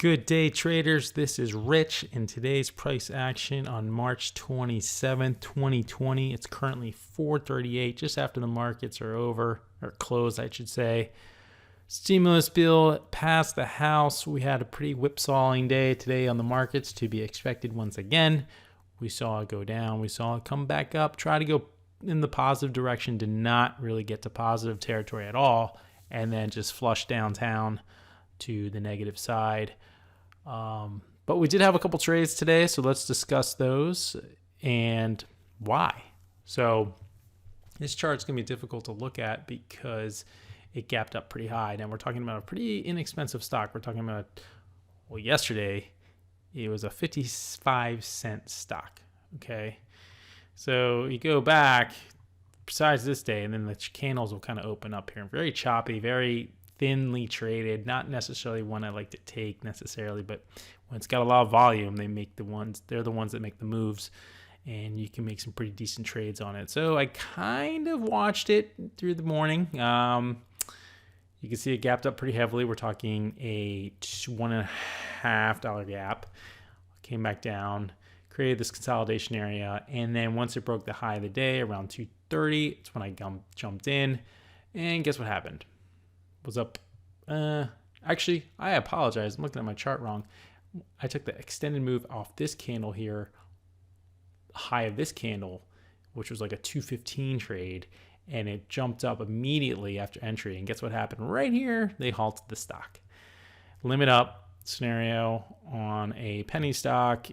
Good day, traders. This is Rich in today's price action on March 27th, 2020. It's currently 4:38, just after the markets are over, or closed, I should say. Stimulus bill passed the House. We had a pretty whipsawing day today on the markets, to be expected once again. We saw it go down. We saw it come back up, try to go in the positive direction, did not really get to positive territory at all, and then just flush downtown to the negative side. But we did have a couple trades today, so let's discuss those and why. So this chart's going to be difficult to look at because it gapped up pretty high. Now we're talking about a pretty inexpensive stock. We're talking about, well, yesterday it was a 55-cent stock. Okay. So you go back, besides this day, and then the candles will kind of open up here. Very choppy, very thinly traded, not necessarily one I like to take necessarily, but when it's got a lot of volume, they're the ones that make the moves, and you can make some pretty decent trades on it. So I kind of watched it through the morning. You can see it gapped up pretty heavily. We're talking a $1.50 gap. Came back down, created this consolidation area, and then once it broke the high of the day around 2:30, it's when I jumped in, and guess what happened? Was up. Actually, I apologize. I'm looking at my chart wrong. I took the extended move off this candle here, high of this candle, which was like a 215 trade, and it jumped up immediately after entry. And guess what happened? Right here, they halted the stock. Limit up scenario on a penny stock,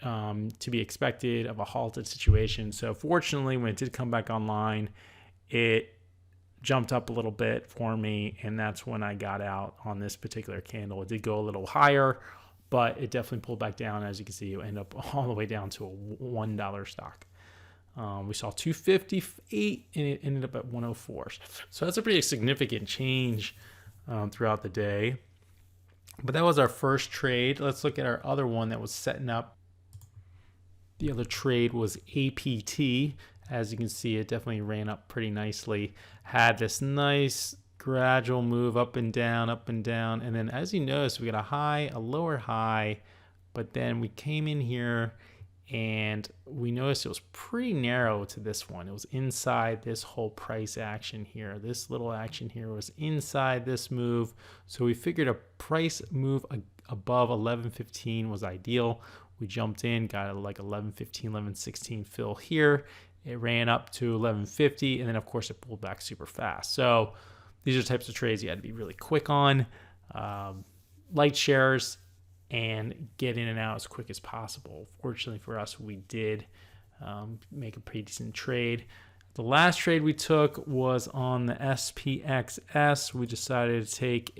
to be expected of a halted situation. So fortunately, when it did come back online, it jumped up a little bit for me, and that's when I got out on this particular candle. It did go a little higher, but it definitely pulled back down. As you can see, it ended up all the way down to a $1 stock. We saw 258, and it ended up at 104. So that's a pretty significant change throughout the day. But that was our first trade. Let's look at our other one that was setting up. The other trade was APT. As you can see, it definitely ran up pretty nicely. Had this nice gradual move up and down, and then as you notice, we got a high, a lower high, but then we came in here and we noticed it was pretty narrow to this one. It was inside this whole price action here. This little action here was inside this move. So we figured a price move above 11.15 was ideal. We jumped in, got like 11.15, 11.16 fill here. It ran up to 11.50, and then of course it pulled back super fast. So these are types of trades you had to be really quick on, light shares, and get in and out as quick as possible. Fortunately for us, we did make a pretty decent trade. The last trade we took was on the SPXS. We decided to take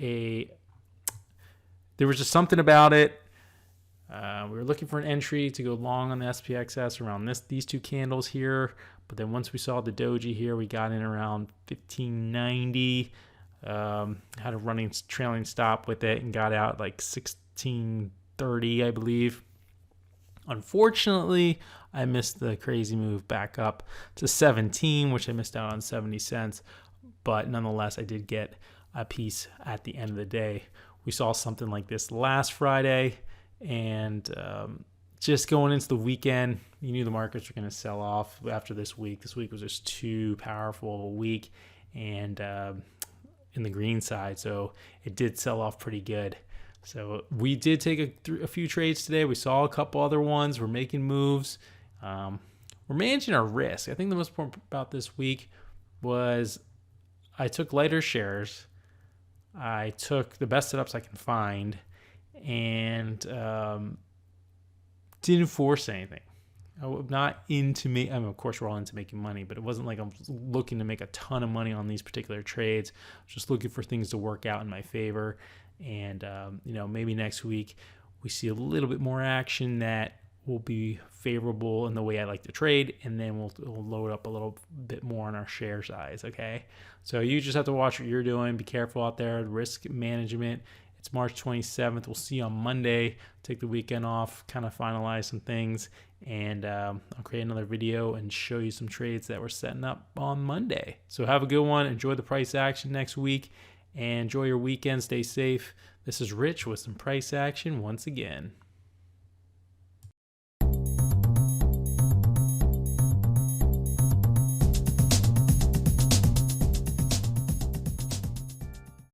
there was just something about it. We were looking for an entry to go long on the SPXS around these two candles here. But then once we saw the doji here, we got in around 1590. Had a running trailing stop with it and got out like 1630, I believe. Unfortunately, I missed the crazy move back up to 17, which I missed out on 70 cents. But nonetheless, I did get a piece at the end of the day. We saw something like this last Friday. And just going into the weekend, you knew the markets were going to sell off after this week. This week was just too powerful of a week, and in the green side, so it did sell off pretty good. So we did take a few trades today. We saw a couple other ones. We're making moves. We're managing our risk. I think the most important about this week was I took lighter shares. I took the best setups I can find, and didn't force anything. I'm not into of course we're all into making money, but it wasn't like I'm looking to make a ton of money on these particular trades. I was just looking for things to work out in my favor, and maybe next week we see a little bit more action that will be favorable in the way I like to trade, and then we'll load up a little bit more on our share size. Okay, so you just have to watch what you're doing. Be careful out there. Risk management. It's March 27th. We'll see you on Monday. Take the weekend off, kind of finalize some things, and I'll create another video and show you some trades that we're setting up on Monday. So have a good one. Enjoy the price action next week, and enjoy your weekend. Stay safe. This is Rich with some price action once again.